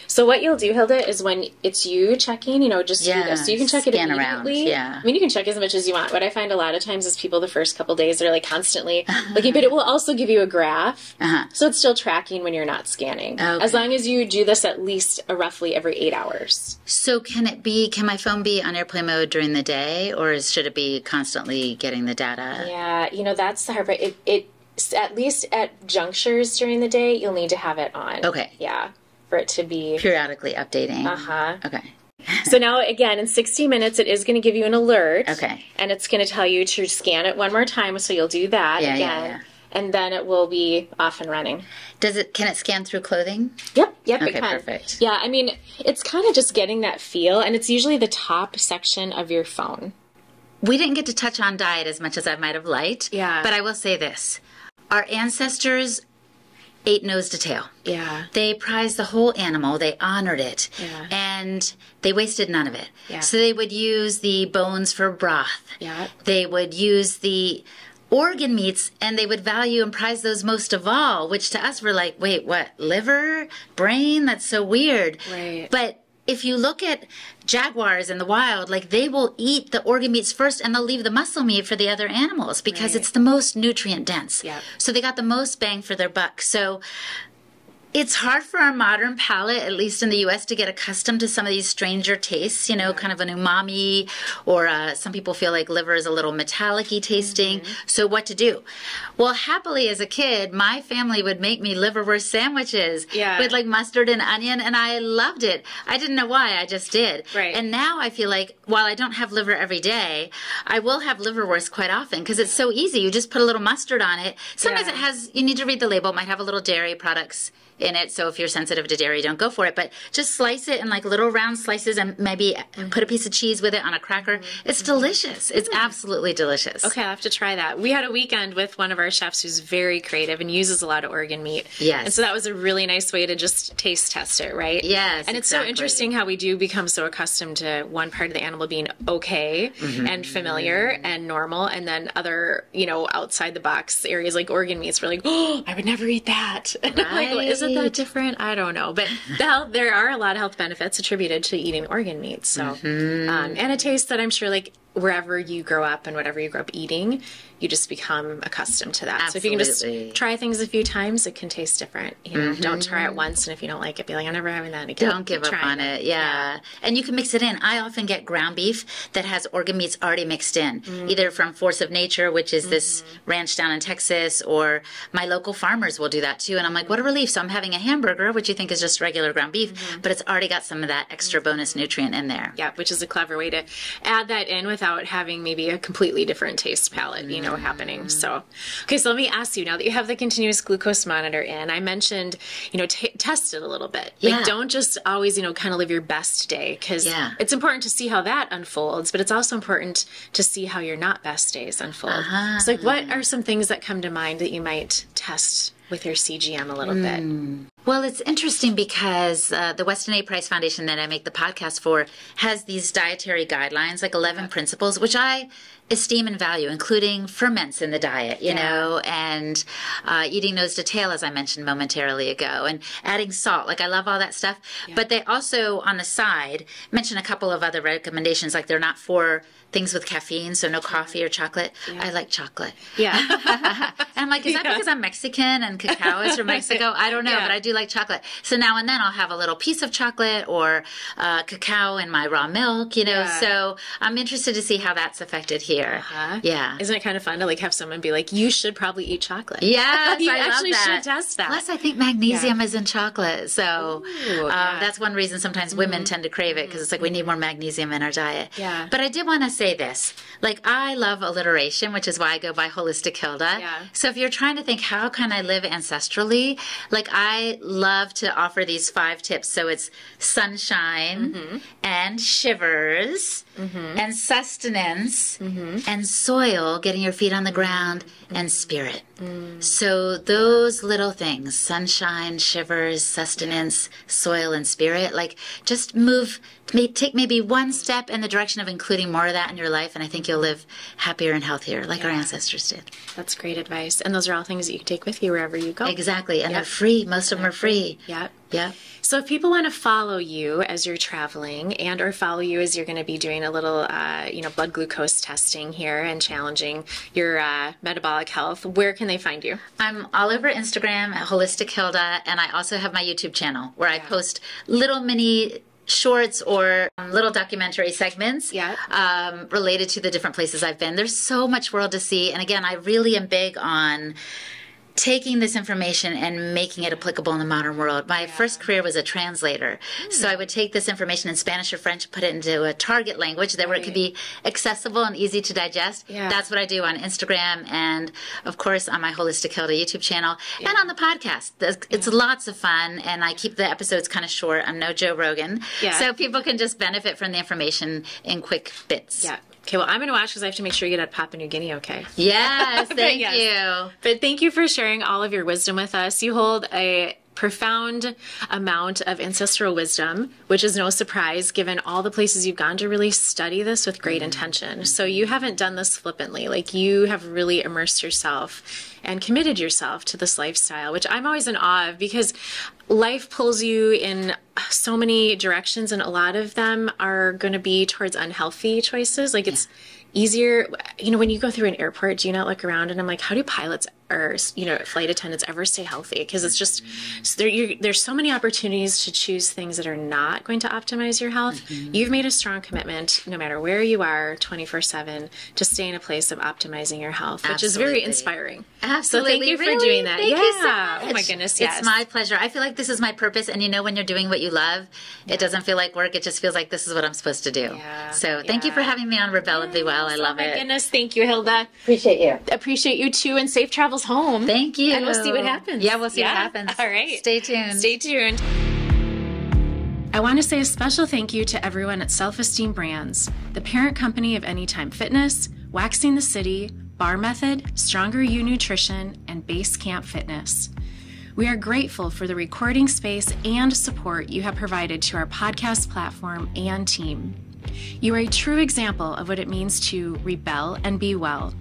B: So what you'll do, Hilda, is when it's you checking, just do this. So you can check it immediately.
C: Yeah.
B: I mean, you can check as much as you want. What I find a lot of times is people the first couple days are like constantly looking, but it will also give you a graph. So it's still tracking when you're not scanning. Okay. As long as you do this at least roughly every 8 hours.
C: So can my phone be on airplane mode during the day, or should it be constantly getting the data?
B: Yeah, that's the hard part. It at least at junctures during the day, you'll need to have it on.
C: Okay.
B: Yeah. For it to be
C: periodically updating.
B: Okay. So now, again, in 60 minutes, it is going to give you an alert.
C: Okay.
B: And it's going to tell you to scan it one more time, so you'll do that again. Yeah. And then it will be off and running.
C: Can it scan through clothing?
B: Yep,
C: okay,
B: it can.
C: Perfect.
B: Yeah, I mean, it's kind of just getting that feel, and it's usually the top section of your phone.
C: We didn't get to touch on diet as much as I might have liked.
B: Yeah.
C: But I will say this. Our ancestors ate nose to tail.
B: Yeah.
C: They prized the whole animal. They honored it.
B: Yeah.
C: And they wasted none of it.
B: Yeah.
C: So they would use the bones for broth.
B: Yeah.
C: They would use the organ meats, and they would value and prize those most of all, which to us were like, wait, what? Liver? Brain? That's so weird.
B: Right.
C: But if you look at jaguars in the wild, like they will eat the organ meats first and they'll leave the muscle meat for the other animals because it's the most nutrient dense.
B: Yeah.
C: So they got the most bang for their buck. So it's hard for our modern palate, at least in the U.S., to get accustomed to some of these stranger tastes, kind of an umami, or some people feel like liver is a little metallic-y tasting. So what to do? Well, happily as a kid, my family would make me liverwurst sandwiches with like mustard and onion, and I loved it. I didn't know why, I just did.
B: Right.
C: And now I feel like while I don't have liver every day, I will have liverwurst quite often because it's so easy. You just put a little mustard on it. Sometimes it has, you need to read the label, it might have a little dairy products in it, so if you're sensitive to dairy, don't go for it, but just slice it in like little round slices and maybe put a piece of cheese with it on a cracker. It's delicious. It's absolutely delicious.
B: Okay, I'll have to try that. We had a weekend with one of our chefs who's very creative and uses a lot of organ meat.
C: Yes.
B: And so that was a really nice way to just taste test it, right?
C: Yes,
B: and it's so interesting how we do become so accustomed to one part of the animal being okay and familiar and normal, and then other, outside the box areas like organ meats, we're like, oh, I would never eat that.
C: Right.
B: Like, well, isn't that different? I don't know. But there are a lot of health benefits attributed to eating organ meat. So, and a taste that I'm sure, like, wherever you grow up and whatever you grow up eating, you just become accustomed to that.
C: Absolutely.
B: So if you can just try things a few times, it can taste different. Don't try it once, and if you don't like it, be like, I'm never having that again.
C: Don't give up on it. Yeah. And you can mix it in. I often get ground beef that has organ meats already mixed in, either from Force of Nature, which is this ranch down in Texas, or my local farmers will do that too. And I'm like, what a relief. So I'm having a hamburger, which you think is just regular ground beef, but it's already got some of that extra bonus nutrient in there.
B: Yeah, which is a clever way to add that in without having maybe a completely different taste palette, happening. So, okay, so let me ask you, now that you have the continuous glucose monitor in, I mentioned, test it a little bit. Like, don't just always, kind of live your best day, because it's important to see how that unfolds, but it's also important to see how your not best days unfold. So, like, what are some things that come to mind that you might test with your CGM a little bit?
C: Well, it's interesting because the Weston A. Price Foundation that I make the podcast for has these dietary guidelines, like 11 principles, which I esteem and value, including ferments in the diet, you know, and eating nose to tail, as I mentioned momentarily ago, and adding salt. Like, I love all that stuff. But they also, on the side, mention a couple of other recommendations, like they're not for things with caffeine, so no coffee or chocolate. I like chocolate.
B: Yeah.
C: And I'm like, is that because I'm Mexican and cacao is from Mexico? I don't know, but I do like chocolate. So now and then I'll have a little piece of chocolate or cacao in my raw milk, so I'm interested to see how that's affected here. Yeah.
B: Isn't it kind of fun to, like, have someone be like, you should probably eat chocolate?
C: Yes,
B: you
C: I love
B: actually
C: that.
B: should test that.
C: Plus, I think magnesium is in chocolate, so that's one reason sometimes women tend to crave it, because it's like we need more magnesium in our diet.
B: Yeah.
C: But I did want to say this. Like, I love alliteration, which is why I go by Holistic Hilda.
B: Yeah.
C: So if you're trying to think, how can I live ancestrally? Like, I love to offer these 5 tips. So it's sunshine and shivers and sustenance and soil, getting your feet on the ground, and spirit. So those little things, sunshine, shivers, sustenance, soil, and spirit, like just take maybe one step in the direction of including more of that in your life, and I think you'll live happier and healthier like our ancestors did.
B: That's great advice. And those are all things that you can take with you wherever you go.
C: Exactly. And they're free. Most of them are free.
B: Yep.
C: Yeah.
B: So if people want to follow you as you're traveling and or follow you as you're going to be doing a little, blood glucose testing here and challenging your metabolic health, where can they find you?
C: I'm all over Instagram at Holistic Hilda, and I also have my YouTube channel where I post little mini shorts or little documentary segments related to the different places I've been. There's so much world to see. And again, I really am big on taking this information and making it applicable in the modern world. My first career was a translator. So I would take this information in Spanish or French, put it into a target language where it could be accessible and easy to digest. That's what I do on Instagram and, of course, on my Holistic Hilda YouTube channel and on the podcast. It's lots of fun, and I keep the episodes kind of short. I'm no Joe Rogan. So people can just benefit from the information in quick bits.
B: Okay, well, I'm going to watch because I have to make sure you get out of Papua New Guinea, okay?
C: Yes, thank you.
B: But thank you for sharing all of your wisdom with us. You hold a profound amount of ancestral wisdom, which is no surprise given all the places you've gone to really study this with great intention. So you haven't done this flippantly. Like, you have really immersed yourself and committed yourself to this lifestyle, which I'm always in awe of because life pulls you in so many directions, and a lot of them are going to be towards unhealthy choices. Like, it's easier, when you go through an airport, do you not look around and I'm like, how do pilots or, flight attendants ever stay healthy? Because it's just, there's so many opportunities to choose things that are not going to optimize your health. You've made a strong commitment, no matter where you are, 24/7, to stay in a place of optimizing your health, which is very inspiring.
C: Absolutely.
B: So thank you for doing that.
C: Thank you so much.
B: Oh my goodness, yes.
C: It's my pleasure. I feel like this is my purpose, and when you're doing what you love, it doesn't feel like work. It just feels like this is what I'm supposed to do. So thank you for having me on Rebellably Well. I love it.
B: Oh my goodness. Thank you, Hilda.
C: Appreciate you.
B: Appreciate you too, and safe travels home.
C: Thank you.
B: And we'll see what happens.
C: Yeah, we'll see what happens.
B: All right.
C: Stay tuned.
B: Stay tuned. I want to say a special thank you to everyone at Self-Esteem Brands, the parent company of Anytime Fitness, Waxing the City, Bar Method, Stronger You Nutrition, and Base Camp Fitness. We are grateful for the recording space and support you have provided to our podcast platform and team. You are a true example of what it means to rebel and be well.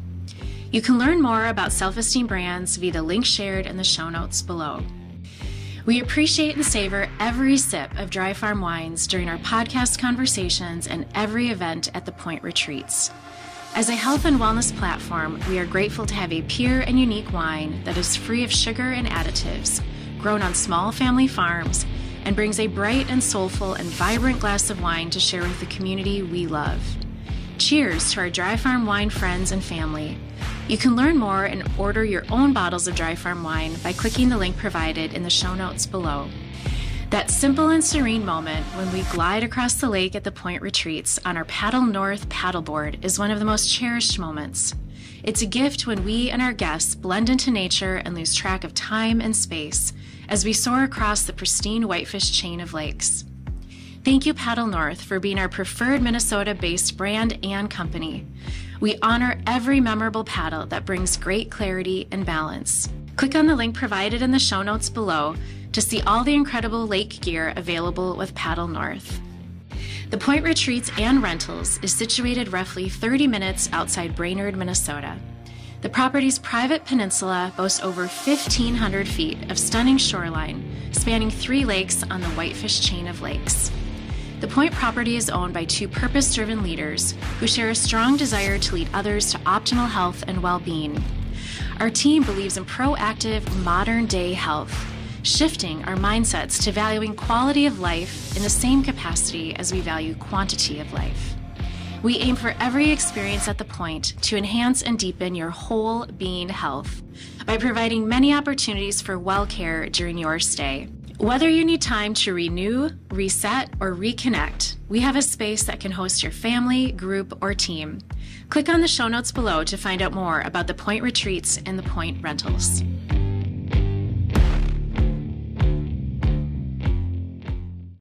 B: You can learn more about Self-Esteem Brands via the link shared in the show notes below. We appreciate and savor every sip of Dry Farm wines during our podcast conversations and every event at the Point Retreats. As a health and wellness platform, we are grateful to have a pure and unique wine that is free of sugar and additives, grown on small family farms, and brings a bright and soulful and vibrant glass of wine to share with the community we love. Cheers to our Dry Farm wine friends and family. You can learn more and order your own bottles of Dry Farm wine by clicking the link provided in the show notes below. That simple and serene moment when we glide across the lake at the Point Retreats on our Paddle North paddleboard is one of the most cherished moments. It's a gift when we and our guests blend into nature and lose track of time and space as we soar across the pristine Whitefish chain of lakes. Thank you, Paddle North, for being our preferred Minnesota-based brand and company. We honor every memorable paddle that brings great clarity and balance. Click on the link provided in the show notes below to see all the incredible lake gear available with Paddle North. The Point Retreats and Rentals is situated roughly 30 minutes outside Brainerd, Minnesota. The property's private peninsula boasts over 1,500 feet of stunning shoreline, spanning 3 lakes on the Whitefish chain of lakes. The Point property is owned by 2 purpose-driven leaders who share a strong desire to lead others to optimal health and well-being. Our team believes in proactive, modern-day health, shifting our mindsets to valuing quality of life in the same capacity as we value quantity of life. We aim for every experience at the Point to enhance and deepen your whole being health by providing many opportunities for well care during your stay. Whether you need time to renew, reset, or reconnect, we have a space that can host your family, group, or team. Click on the show notes below to find out more about the Point Retreats and the Point Rentals.